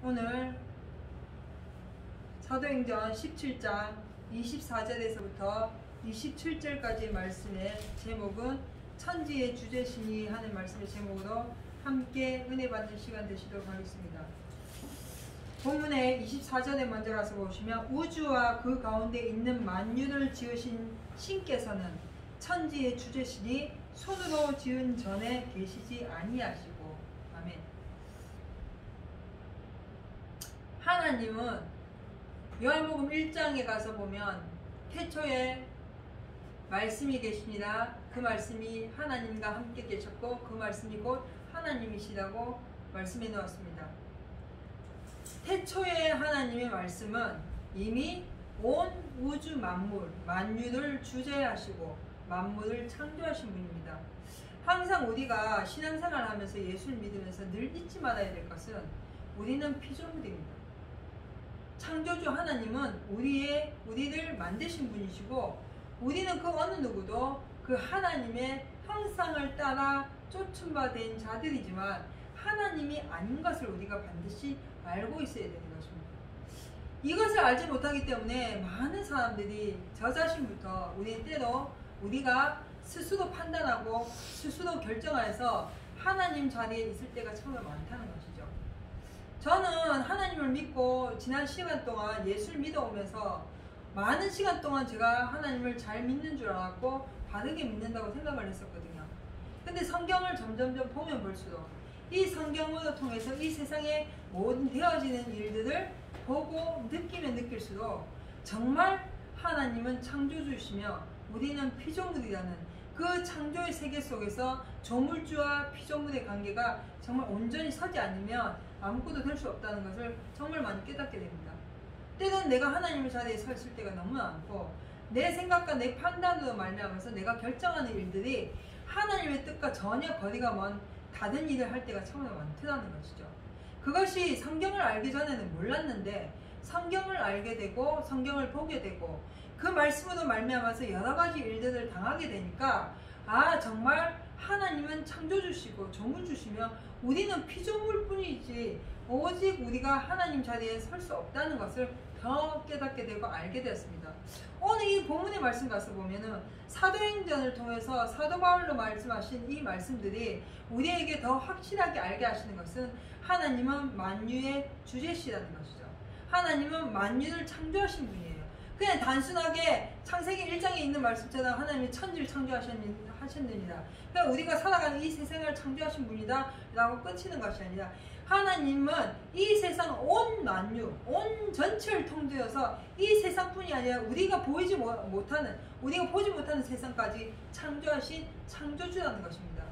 오늘 사도행전 17장 24절에서부터 27절까지의 말씀의 제목은 천지의 주제시니 하는 말씀의 제목으로 함께 은혜 받는 시간 되시도록 하겠습니다. 본문의 24절에 먼저 가서 보시면, 우주와 그 가운데 있는 만유를 지으신 신께서는 천지의 주제시니 손으로 지은 전에 계시지 아니하시고. 아멘. 하나님은 요한복음 1장에 가서 보면 태초에 말씀이 계십니다. 그 말씀이 하나님과 함께 계셨고 그 말씀이 곧 하나님이시라고 말씀해 놓았습니다. 태초에 하나님의 말씀은 이미 온 우주 만유를 주재하시고 만물을 창조하신 분입니다. 항상 우리가 신앙생활을 하면서 예수를 믿으면서 늘 잊지 말아야 될 것은 우리는 피조물입니다. 창조주 하나님은 우리를 만드신 분이시고, 우리는 그 어느 누구도 그 하나님의 형상을 따라 쫓음받은 자들이지만 하나님이 아닌 것을 우리가 반드시 알고 있어야 되는 것입니다. 이것을 알지 못하기 때문에 많은 사람들이 저 자신부터 우리가 스스로 판단하고 스스로 결정해서 하나님 자리에 있을 때가 정말 많다는 것이죠. 저는 하나님을 믿고 지난 시간 동안 예수를 믿어오면서 많은 시간 동안 제가 하나님을 잘 믿는 줄 알았고 바르게 믿는다고 생각을 했었거든요. 근데 성경을 점점점 보면 볼수록 이 성경을 통해서 이 세상의 모든 되어지는 일들을 보고 느끼면 느낄수록 정말 하나님은 창조주이시며 우리는 피조물이라는 그 창조의 세계 속에서 조물주와 피조물의 관계가 정말 온전히 서지 않으면 아무것도 될 수 없다는 것을 정말 많이 깨닫게 됩니다. 때는 내가 하나님의 자리에 서 있을 때가 너무 많고, 내 생각과 내 판단으로 말미암아서 내가 결정하는 일들이 하나님의 뜻과 전혀 거리가 먼 다른 일을 할 때가 정말 많다는 것이죠. 그것이 성경을 알기 전에는 몰랐는데 성경을 알게 되고 성경을 보게 되고 그 말씀으로 말미암아서 여러 가지 일들을 당하게 되니까, 정말 하나님은 창조주시고 조물주시며 우리는 피조물 뿐이지 오직 우리가 하나님 자리에 설 수 없다는 것을 더 깨닫게 되고 알게 되었습니다. 오늘 이 본문의 말씀 가서 보면은 사도행전을 통해서 사도 바울로 말씀하신 이 말씀들이 우리에게 더 확실하게 알게 하시는 것은 하나님은 만유의 주제시라는 것이죠. 하나님은 만유를 창조하신 분이에요. 그냥 단순하게 창세기 1장에 있는 말씀처럼 하나님이 천지를 창조하셨느니라, 그러니까 우리가 살아가는 이 세상을 창조하신 분이다 라고 끝이는 것이 아니라, 하나님은 이 세상 온 만유, 온 전체를 통틀어서 이 세상뿐이 아니라 우리가 보지 못하는 세상까지 창조하신 창조주라는 것입니다.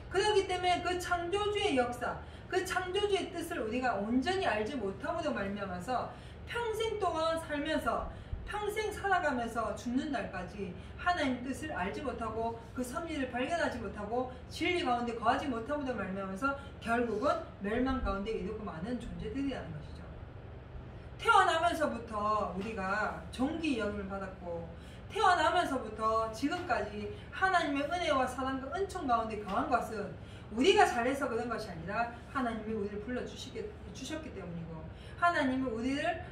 그렇기 때문에 그 창조주의 역사, 그 창조주의 뜻을 우리가 온전히 알지 못함으로 말미암아서 평생 동안 살면서 평생 살아가면서 죽는 날까지 하나님 뜻을 알지 못하고 그 섭리를 발견하지 못하고 진리 가운데 거하지 못함으로 말미암아서 결국은 멸망 가운데 이르고 마는 존재들이라는 것이죠. 태어나면서부터 우리가 종기 여김을 받았고, 태어나면서부터 지금까지 하나님의 은혜와 사랑과 은총 가운데 거한 것은 우리가 잘해서 그런 것이 아니라 하나님이 우리를 불러주셨기 때문이고, 하나님이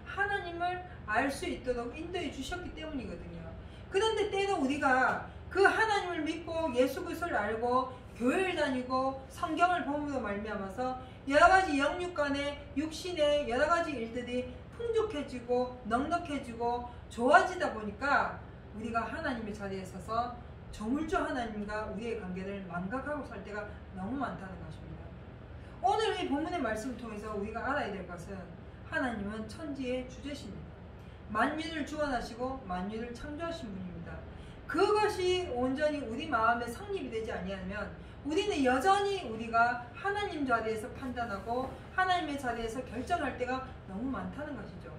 하나님을 알 수 있도록 인도해 주셨기 때문이거든요. 그런데 때로 우리가 그 하나님을 믿고 예수 그리스도를 알고 교회를 다니고 성경을 보므로 말미암아서 여러 가지 영육 간의 육신의 여러 가지 일들이 풍족해지고 넉넉해지고 좋아지다 보니까 우리가 하나님의 자리에 서서 조물주 하나님과 우리의 관계를 망각하고 살 때가 너무 많다는 것입니다. 오늘 이 본문의 말씀을 통해서 우리가 알아야 될 것은 하나님은 천지의 주제십니다. 만유를 주관하시고 만유를 창조하신 분입니다. 그것이 온전히 우리 마음에 성립이 되지 아니하면 우리는 여전히 우리가 하나님 자리에서 판단하고 하나님의 자리에서 결정할 때가 너무 많다는 것이죠.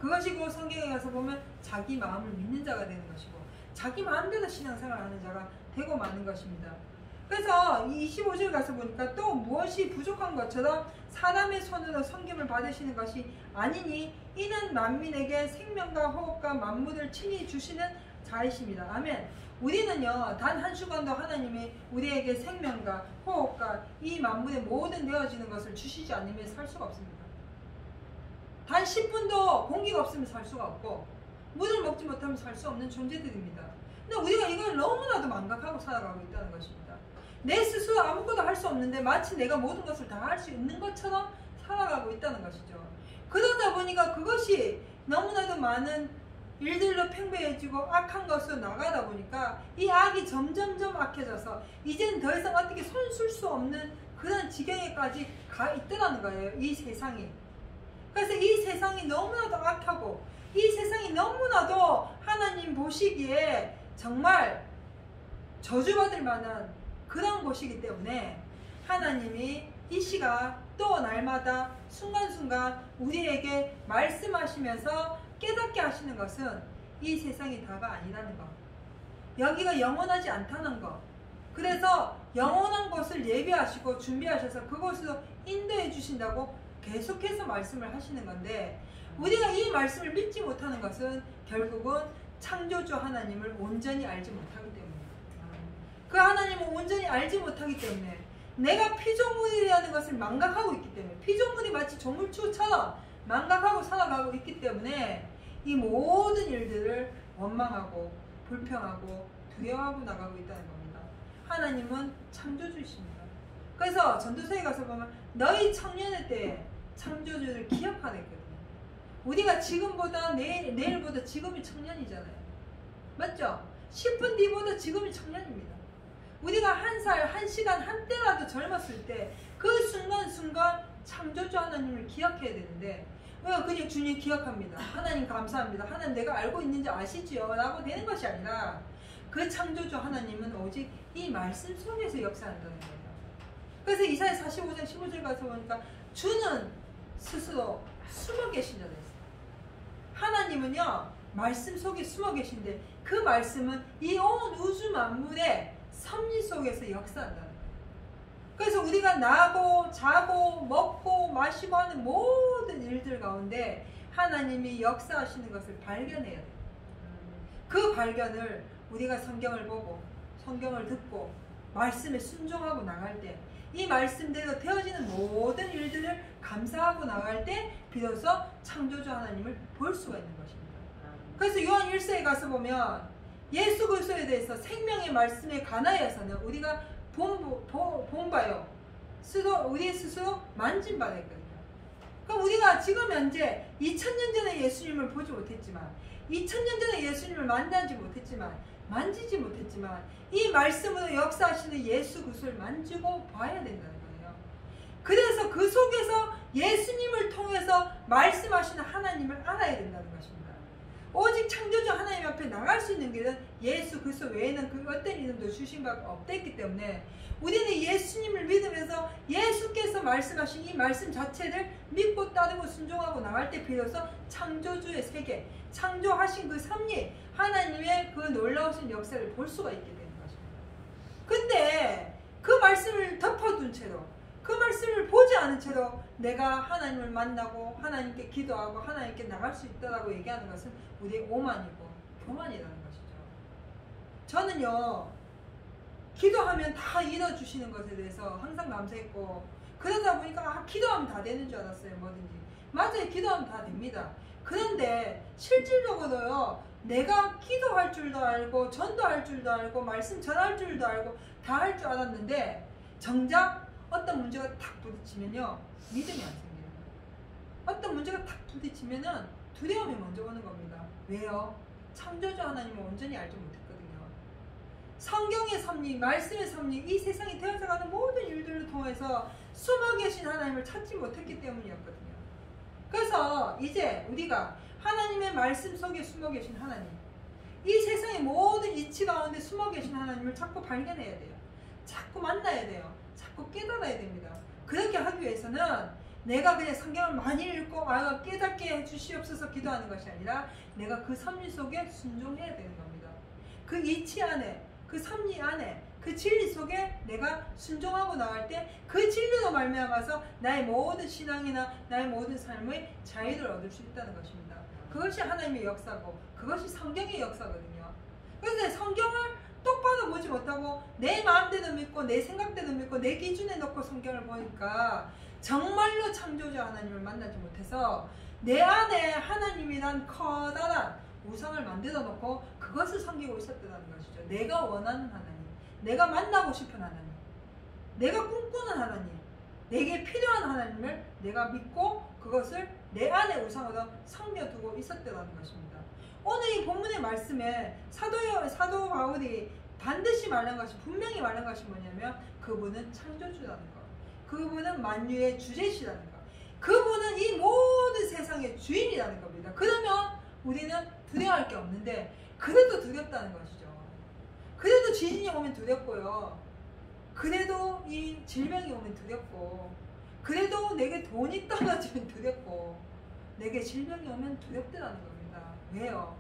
그것이 그 성경에 가서 보면 자기 마음을 믿는 자가 되는 것이고 자기 마음대로 신앙생활하는 자가 되고 마는 것입니다. 그래서 25절 가서 보니까, 또 무엇이 부족한 것처럼 사람의 손으로 섬김을 받으시는 것이 아니니 이는 만민에게 생명과 호흡과 만물을 친히 주시는 자이십니다. 아멘. 우리는요, 단 한 순간도 하나님이 우리에게 생명과 호흡과 이 만물의 모든 되어지는 것을 주시지 않으면 살 수가 없습니다. 단 10분도 공기가 없으면 살 수가 없고 물을 먹지 못하면 살 수 없는 존재들입니다. 근데 우리가 이걸 너무나도 망각하고 살아가고 있다는 것입니다. 내 스스로 아무것도 할 수 없는데 마치 내가 모든 것을 다 할 수 있는 것처럼 살아가고 있다는 것이죠. 그러다 보니까 그것이 너무나도 많은 일들로 팽배해지고 악한 것으로 나가다 보니까 이 악이 점점점 악해져서 이제는 더 이상 어떻게 손 쓸 수 없는 그런 지경에까지 가 있더라는 거예요. 이 세상이. 그래서 이 세상이 너무나도 악하고 이 세상이 너무나도 하나님 보시기에 정말 저주받을 만한 그런 곳이기 때문에 하나님이 이 시간 또 날마다 순간순간 우리에게 말씀하시면서 깨닫게 하시는 것은 이 세상이 다가 아니라는 것, 여기가 영원하지 않다는 것, 그래서 영원한 곳을 예비하시고 준비하셔서 그곳으로 인도해 주신다고 계속해서 말씀을 하시는 건데, 우리가 이 말씀을 믿지 못하는 것은 결국은 창조주 하나님을 온전히 알지 못하기 때문입니다. 그 하나님을 온전히 알지 못하기 때문에 내가 피조물이라는 것을 망각하고 있기 때문에, 피조물이 마치 조물주처럼 망각하고 살아가고 있기 때문에 이 모든 일들을 원망하고 불평하고 두려워하고 나가고 있다는 겁니다. 하나님은 창조주이십니다. 그래서 전도서에 가서 보면 너희 청년의 때에 창조주를 기억하라 했거든요. 우리가 지금보다 내일보다 지금이 청년이잖아요. 맞죠? 10분 뒤보다 지금이 청년입니다. 우리가 한 살, 한 시간, 한 때라도 젊었을 때 그 순간순간 창조주 하나님을 기억해야 되는데, 왜 그냥 주님 기억합니다. 하나님 감사합니다. 하나님 내가 알고 있는지 아시지요? 라고 되는 것이 아니라 그 창조주 하나님은 오직 이 말씀 속에서 역사한다는 거예요. 그래서 이사야 45장 15절 가서 보니까 주는 스스로 숨어 계신다고 했어요. 하나님은요 말씀 속에 숨어 계신데 그 말씀은 이 온 우주 만물의 섭리 속에서 역사한다는 거예요. 그래서 우리가 나고 자고 먹고 마시고 하는 모든 일들 가운데 하나님이 역사하시는 것을 발견해야 돼요. 그 발견을 우리가 성경을 보고 성경을 듣고 말씀에 순종하고 나갈 때, 이 말씀대로 되어지는 모든 일들을 감사하고 나갈 때 비로소 창조주 하나님을 볼 수가 있는 것입니다. 그래서 요한 1서에 가서 보면 예수 그리스도에 대해서 생명의 말씀에 관하여서는 우리가 본바요 우리 스스로 만진 바가 있거든요. 그럼 우리가 지금 현재 2000년 전에 예수님을 보지 못했지만, 2000년 전에 예수님을 만나지 못했지만, 만지지 못했지만 이 말씀으로 역사하시는 예수 그리스도를 만지고 봐야 된다는 거예요. 그래서 그 속에서 예수님을 통해서 말씀하시는 하나님을 알아야 된다는 것입니다. 오직 창조주 하나님 앞에 나갈 수 있는 길은 예수 그리스도 외에는 그 어떤 이름도 주신 바가 없기 때문에 우리는 예수님을 믿으면서 예수께서 말씀하신 이 말씀 자체를 믿고 따르고 순종하고 나갈 때 비로소 창조주의 세계, 창조하신 그 섭리, 하나님의 그 놀라우신 역사를 볼 수가 있게 되는 것입니다. 근데 그 말씀을 덮어둔 채로, 그 말씀을 보지 않은 채로 내가 하나님을 만나고 하나님께 기도하고 하나님께 나갈 수 있다고 얘기하는 것은 우리의 오만이고 교만이라는 것이죠. 저는요 기도하면 다 이뤄주시는 것에 대해서 항상 감사했고, 그러다 보니까 기도하면 다 되는 줄 알았어요. 뭐든지. 맞아요. 기도하면 다 됩니다. 그런데 실질적으로요 내가 기도할 줄도 알고 전도할 줄도 알고 말씀 전할 줄도 알고 다 할 줄 알았는데 정작 어떤 문제가 탁 부딪히면요 믿음이 안 생겨요. 어떤 문제가 탁 부딪히면은 두려움이 먼저 오는 겁니다. 왜요? 창조주 하나님을 온전히 알지 못했거든요. 성경의 섭리, 말씀의 섭리, 이 세상이 되어져가는 모든 일들을 통해서 숨어 계신 하나님을 찾지 못했기 때문이었거든요. 그래서 이제 우리가 하나님의 말씀 속에 숨어 계신 하나님, 이 세상의 모든 이치 가운데 숨어 계신 하나님을 자꾸 발견해야 돼요. 자꾸 만나야 돼요. 자꾸 깨달아야 됩니다. 그렇게 하기 위해서는 내가 그냥 성경을 많이 읽고 깨닫게 해주시옵소서 기도하는 것이 아니라 내가 그 섭리 속에 순종해야 되는 겁니다. 그 이치 안에, 그 섭리 안에, 그 진리 속에 내가 순종하고 나갈 때 그 진리로 말미암아서 나의 모든 신앙이나 나의 모든 삶의 자유를 얻을 수 있다는 것입니다. 그것이 하나님의 역사고 그것이 성경의 역사거든요. 그런데 성경을 똑바로 보지 못하고 내 마음대로 믿고 내 생각대로 믿고 내 기준에 놓고 성경을 보니까 정말로 창조주 하나님을 만나지 못해서 내 안에 하나님이란 커다란 우상을 만들어 놓고 그것을 섬기고 있었다는 것이죠. 내가 원하는 하나님, 내가 만나고 싶은 하나님, 내가 꿈꾸는 하나님, 내게 필요한 하나님을 내가 믿고 그것을 내 안에 우상으로 섬겨두고 있었다는 것입니다. 오늘 이 본문의 말씀에 사도 바울이 반드시 말한 것이, 분명히 말한 것이 뭐냐면 그분은 창조주라는 것, 그분은 만유의 주제시라는 것, 그분은 이 모든 세상의 주인이라는 겁니다. 그러면 우리는 두려워할 게 없는데 그래도 두렵다는 것이죠. 그래도 지진이 오면 두렵고요, 그래도 이 질병이 오면 두렵고, 그래도 내게 돈이 떨어지면 두렵고, 내게 질병이 오면 두렵다는 겁니다. 왜요?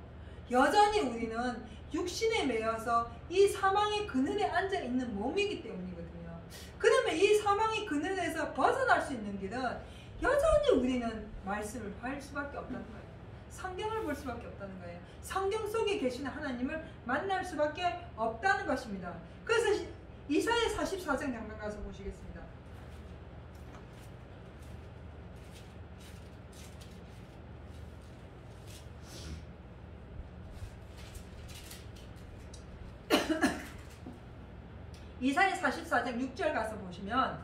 여전히 우리는 육신에 매여서 이 사망의 그늘에 앉아있는 몸이기 때문이거든요. 그러면 이 사망의 그늘에서 벗어날 수 있는 길은 여전히 우리는 말씀을 볼 수밖에 없다는 거예요. 성경을 볼 수밖에 없다는 거예요. 성경 속에 계시는 하나님을 만날 수밖에 없다는 것입니다. 그래서 이사야 44장 잠깐 가서 보시겠습니다. 이사야 44장 6절 가서 보시면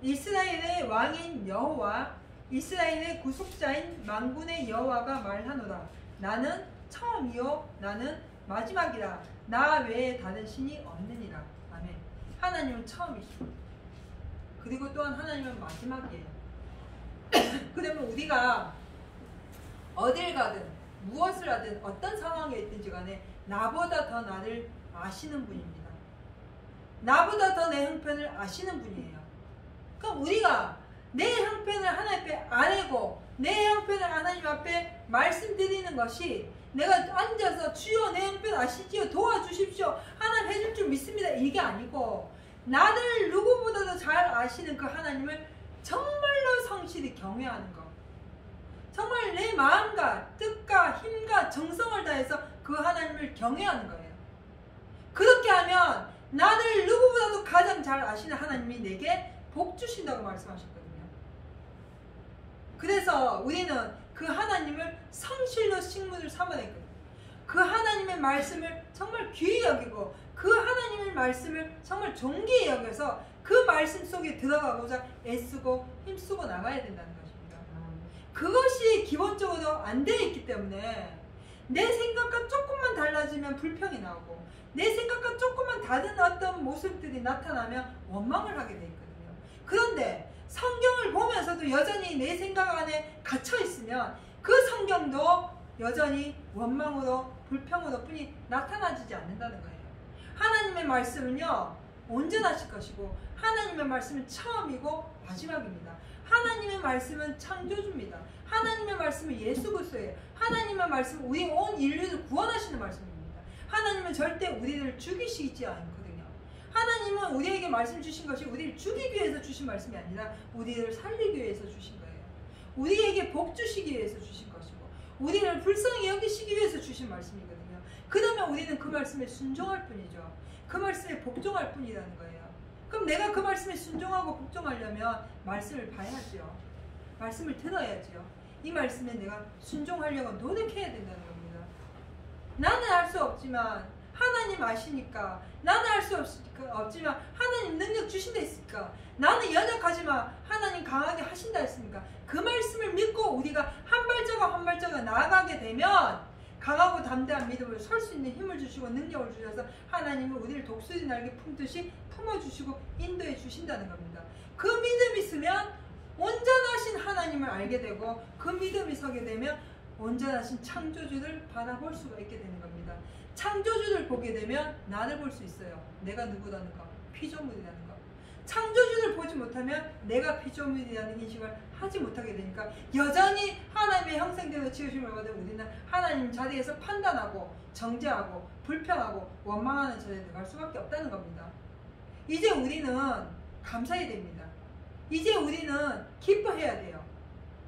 이스라엘의 왕인 여호와 이스라엘의 구속자인 만군의 여호와가 말하노라. 나는 처음이요 나는 마지막이라. 나 외에 다른 신이 없느니라. 아멘. 하나님은 처음이시고 그리고 또한 하나님은 마지막이에요. 그러면 우리가 어딜 가든 무엇을 하든 어떤 상황에 있든지 간에 나보다 더 나를 아시는 분입니다. 나보다 더 내 형편을 아시는 분이에요. 그럼 우리가 내 형편을 하나님 앞에 아뢰고 내 형편을 하나님 앞에 말씀드리는 것이 내가 앉아서 주여 내 형편 아시지요 도와주십시오 하나님 해줄 줄 믿습니다 이게 아니고, 나를 누구보다도 잘 아시는 그 하나님을 정말로 성실히 경외하는 것, 정말 내 마음과 뜻과 힘과 정성을 다해서 그 하나님을 경외하는 거예요. 그렇게 하면 나를 누구보다도 가장 잘 아시는 하나님이 내게 복 주신다고 말씀하셨거든요. 그래서 우리는 그 하나님을 성실로 식문을 삼아냈거든요. 그 하나님의 말씀을 정말 귀히 여기고 그 하나님의 말씀을 정말 존귀히 여겨서 그 말씀 속에 들어가고자 애쓰고 힘쓰고 나가야 된다는 것입니다. 그것이 기본적으로 안 되어 있기 때문에 내 생각과 조금만 달라지면 불평이 나오고 내 생각과 조금만 다른 어떤 모습들이 나타나면 원망을 하게 돼 있거든요. 그런데 성경을 보면서도 여전히 내 생각 안에 갇혀 있으면 그 성경도 여전히 원망으로 불평으로 뿐이 나타나지지 않는다는 거예요. 하나님의 말씀은요 온전하실 것이고 하나님의 말씀은 처음이고 마지막입니다. 하나님의 말씀은 창조주입니다. 하나님의 말씀은 예수 그리스도예요. 하나님의 말씀은 우리 온 인류를 구원하시는 말씀입니다. 하나님은 절대 우리를 죽이시지 않거든요. 하나님은 우리에게 말씀 주신 것이 우리를 죽이기 위해서 주신 말씀이 아니라 우리를 살리기 위해서 주신 거예요. 우리에게 복 주시기 위해서 주신 것이고 우리를 불쌍히 여기시기 위해서 주신 말씀이거든요. 그러면 우리는 그 말씀에 순종할 뿐이죠. 그 말씀에 복종할 뿐이라는 거예요. 그럼 내가 그 말씀에 순종하고 복종하려면 말씀을 봐야죠. 말씀을 들어야죠. 이 말씀에 내가 순종하려고 노력해야 된다는 겁니다. 나는 알 수 없지만 하나님 아시니까, 나는 알 수 없지만 하나님 능력 주신다 했으니까, 나는 연약하지만 하나님 강하게 하신다 했으니까 그 말씀을 믿고 우리가 한 발자국 한 발자국 나아가게 되면 강하고 담대한 믿음을 설 수 있는 힘을 주시고 능력을 주셔서 하나님은 우리를 독수리 날개 품듯이 품어주시고 인도해 주신다는 겁니다. 그 믿음이 있으면 온전하신 하나님을 알게 되고 그 믿음이 서게 되면 온전하신 창조주를 바라볼 수가 있게 되는 겁니다. 창조주를 보게 되면 나를 볼 수 있어요. 내가 누구라는 것, 피조물이라는 것. 창조주를 보지 못하면 내가 피조물이라는 인식을 하지 못하게 되니까 여전히 하나님의 형상대로 지으심을 받은 우리는 하나님 자리에서 판단하고 정죄하고 불평하고 원망하는 자리에 들어갈 수밖에 없다는 겁니다. 이제 우리는 감사해야 됩니다. 이제 우리는 기뻐해야 돼요.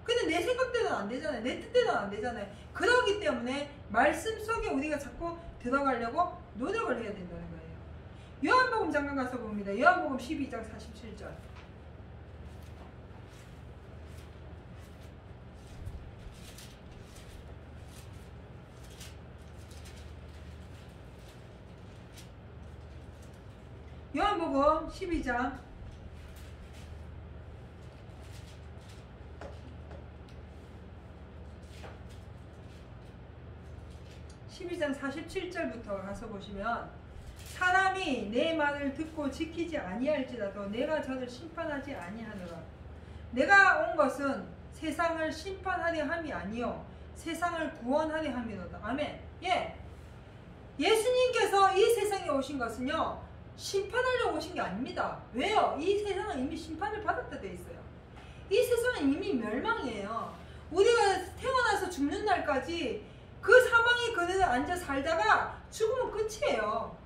근데 내 생각대로는 안 되잖아요. 내 뜻대로는 안 되잖아요. 그러기 때문에 말씀 속에 우리가 자꾸 들어가려고 노력을 해야 된다는 거예요. 요한복음 잠깐 가서 봅니다. 요한복음 12장 47절. 요한복음 12장 47절부터 가서 보시면 사람이 내 말을 듣고 지키지 아니할지라도 내가 저를 심판하지 아니하노라. 내가 온 것은 세상을 심판하려 함이 아니요 세상을 구원하려 함이로다. 아멘. 예. 예수님께서 이 세상에 오신 것은요 심판하려고 오신 게 아닙니다. 왜요? 이 세상은 이미 심판을 받았다 돼 있어요. 이 세상은 이미 멸망이에요. 우리가 태어나서 죽는 날까지 그 사망의 그늘에 앉아 살다가 죽으면 끝이에요.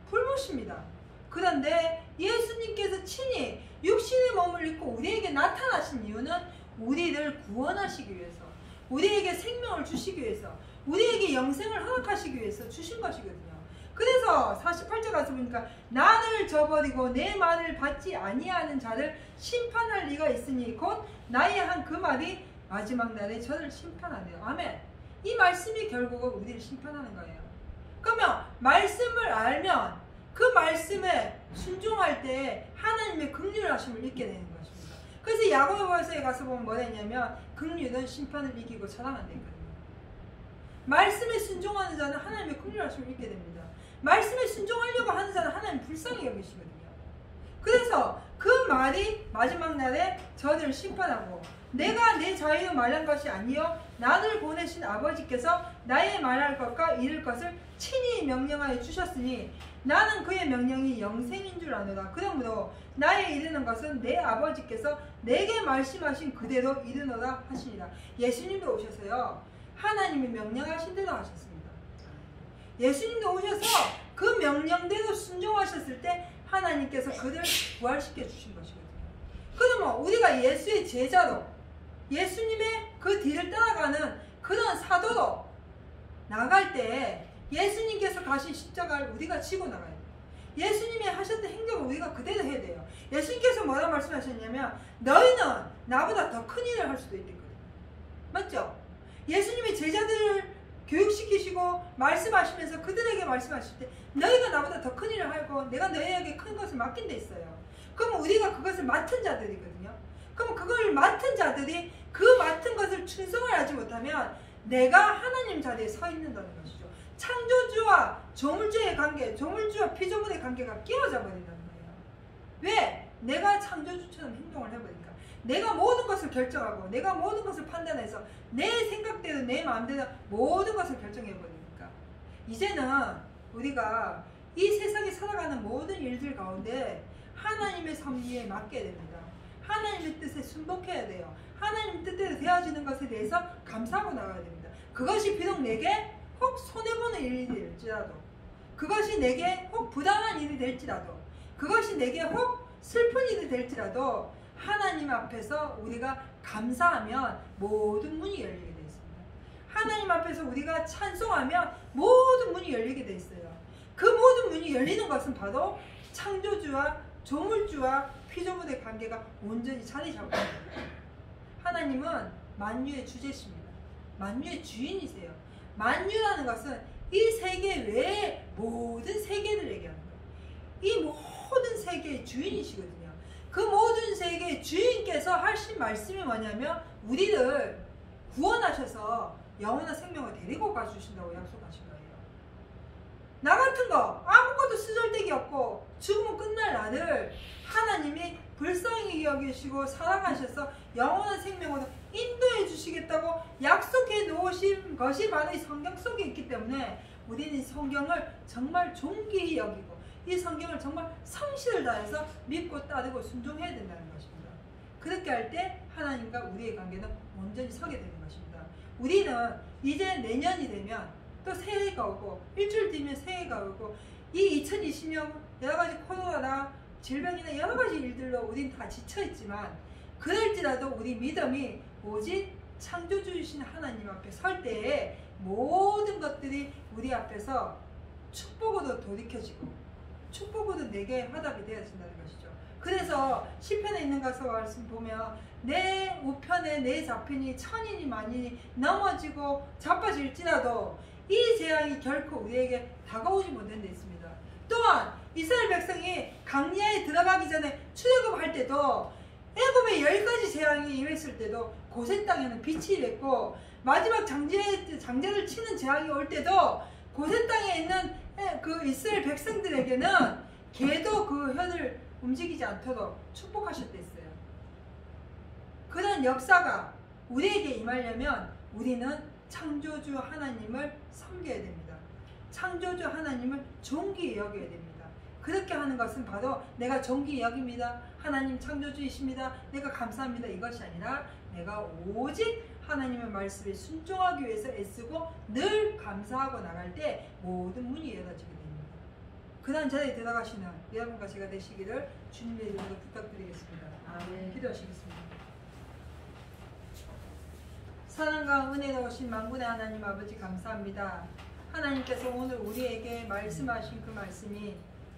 불못입니다. 그런데 예수님께서 친히 육신의 몸을 입고 우리에게 나타나신 이유는 우리를 구원하시기 위해서, 우리에게 생명을 주시기 위해서, 우리에게 영생을 허락하시기 위해서 주신 것이거든요. 그래서 48절 가서 보니까 나를 저버리고 내 말을 받지 아니하는 자를 심판할 리가 있으니 곧 나의 한 그 말이 마지막 날에 저를 심판하네요. 아멘. 이 말씀이 결국은 우리를 심판하는 거예요. 그러면 말씀을 알면 그 말씀에 순종할 때 하나님의 긍휼하심을 잊게 되는 것입니다. 그래서 야고보서에 가서 보면 뭐라 했냐면 긍휼은 심판을 이기고 자랑한다 했거든요. 말씀에 순종하는 자는 하나님의 긍휼하심을 잊게 됩니다. 말씀에 순종하려고 하는 자는 하나님 불쌍히 여기시거든요. 그래서 그 말이 마지막 날에 저를 심판하고 내가 내 자유로 말한 것이 아니요 나를 보내신 아버지께서 나의 말할 것과 이룰 것을 친히 명령하여 주셨으니 나는 그의 명령이 영생인 줄 아노라. 그러므로 나의 이르는 것은 내 아버지께서 내게 말씀하신 그대로 이르노라 하시니라. 예수님도 오셔서요 하나님이 명령하신 대로 하셨습니다. 예수님도 오셔서 그 명령대로 순종하셨을 때 하나님께서 그들을 부활시켜 주신 것이거든요. 그러면 우리가 예수의 제자로 예수님의 그 뒤를 따라가는 그런 사도로 나갈 때 예수님께서 가신 십자가를 우리가 지고 나가야 돼요. 예수님이 하셨던 행동을 우리가 그대로 해야 돼요. 예수님께서 뭐라 말씀하셨냐면 너희는 나보다 더 큰 일을 할 수도 있겠거든요. 맞죠? 예수님이 제자들을 교육시키시고 말씀하시면서 그들에게 말씀하실 때 너희가 나보다 더 큰 일을 하고 내가 너희에게 큰 것을 맡긴 데 있어요. 그럼 우리가 그것을 맡은 자들이거든요. 그럼 그걸 맡은 자들이 그 맡은 것을 충성을 하지 못하면 내가 하나님 자리에 서 있는다는 것이죠. 창조주와 조물주의 관계, 조물주와 피조물의 관계가 끼어져 버린다는 거예요. 왜? 내가 창조주처럼 행동을 해버리니까. 내가 모든 것을 결정하고 내가 모든 것을 판단해서 내 생각대로 내 마음대로 모든 것을 결정해버리니까 이제는 우리가 이 세상에 살아가는 모든 일들 가운데 하나님의 섭리에 맡게 됩니다. 하나님의 뜻에 순복해야 돼요. 하나님 뜻대로 되어지는 것에 대해서 감사하고 나가야 됩니다. 그것이 비록 내게 혹 손해보는 일이 될지라도, 그것이 내게 혹 부당한 일이 될지라도, 그것이 내게 혹 슬픈 일이 될지라도 하나님 앞에서 우리가 감사하면 모든 문이 열리게 되어 있습니다. 하나님 앞에서 우리가 찬송하면 모든 문이 열리게 되어 있어요. 그 모든 문이 열리는 것은 바로 창조주와 조물주와 피조물의 관계가 온전히 자리 잡고 있는 거예요. 하나님은 만유의 주제십니다. 만유의 주인이세요. 만유라는 것은 이 세계 외의 모든 세계를 얘기하는 거예요. 이 모든 세계의 주인이시거든요. 그 모든 세계의 주인께서 하신 말씀이 뭐냐면 우리를 구원하셔서 영원한 생명을 데리고 가주신다고 약속하신 거예요. 나 같은 거 아무것도 쓰잘데기 없고 죽으면 끝날 나를 하나님이 불쌍히 여기시고 사랑하셔서 영원한 생명으로 인도해 주시겠다고 약속해 놓으신 것이 바로 이 성경 속에 있기 때문에 우리는 이 성경을 정말 존귀히 여기고 이 성경을 정말 성실을 다해서 믿고 따르고 순종해야 된다는 것입니다. 그렇게 할 때 하나님과 우리의 관계는 온전히 서게 되는 것입니다. 우리는 이제 내년이 되면 또 새해가 오고 일주일 뒤면 새해가 오고 이 2020년 여러가지 코로나나 질병이나 여러가지 일들로 우린 다 지쳐있지만 그럴지라도 우리 믿음이 오직 창조주이신 하나님 앞에 설 때에 모든 것들이 우리 앞에서 축복으로 돌이켜지고 축복으로 내게 화답이 되어진다는 것이죠. 그래서 시편에 있는 것을 말씀 보면 내 우편에 내 잡힌이 천인이 만인이 넘어지고 자빠질지라도 이 재앙이 결코 우리에게 다가오지 못한 데 있습니다. 또 또한 이스라엘 백성이 강야에 들어가기 전에 출애굽할 때도 애굽에 10가지 재앙이 임했을 때도 고센 땅에는 빛이 임했고 마지막 장제를 치는 재앙이 올 때도 고센 땅에 있는 그 이스라엘 백성들에게는 개도 그 혀를 움직이지 않도록 축복하셨댔어요. 그런 역사가 우리에게 임하려면 우리는 창조주 하나님을 섬겨야 됩니다. 창조주 하나님을 존귀히 여겨야 됩니다. 그렇게 하는 것은 바로 내가 존귀히 여깁니다. 하나님 창조주이십니다. 내가 감사합니다. 이것이 아니라 내가 오직 하나님의 말씀에 순종하기 위해서 애쓰고 늘 감사하고 나갈 때 모든 문이 열어지게 됩니다. 그런 자리에 들어가시는 여러분과 제가 되시기를 주님의 이름으로 부탁드리겠습니다. 아멘. 기도하시겠습니다. 사랑과 은혜로우신 만군의 하나님 아버지 감사합니다. 하나님께서 오늘 우리에게 말씀하신 그 말씀이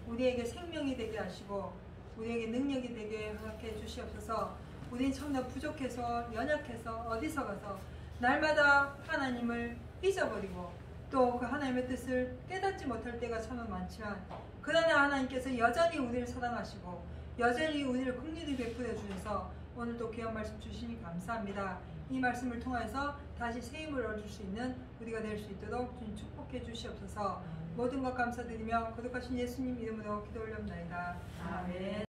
우리에게 생명이 되게 하시고 우리에게 능력이 되게 허락해 주시옵소서. 우린 참나 부족해서 연약해서 어디서 가서 날마다 하나님을 잊어버리고 또 그 하나님의 뜻을 깨닫지 못할 때가 참 많지만 그러나 하나님께서 여전히 우리를 사랑하시고 여전히 우리를 긍휼히 베풀어 주셔서 오늘도 귀한 말씀 주시니 감사합니다. 이 말씀을 통해서 다시 새 힘을 얻을 수 있는 우리가 될 수 있도록 주님 축복해 주시옵소서. 모든 것 감사드리며 거룩하신 예수님 이름으로 기도 올려옵나이다. 아멘.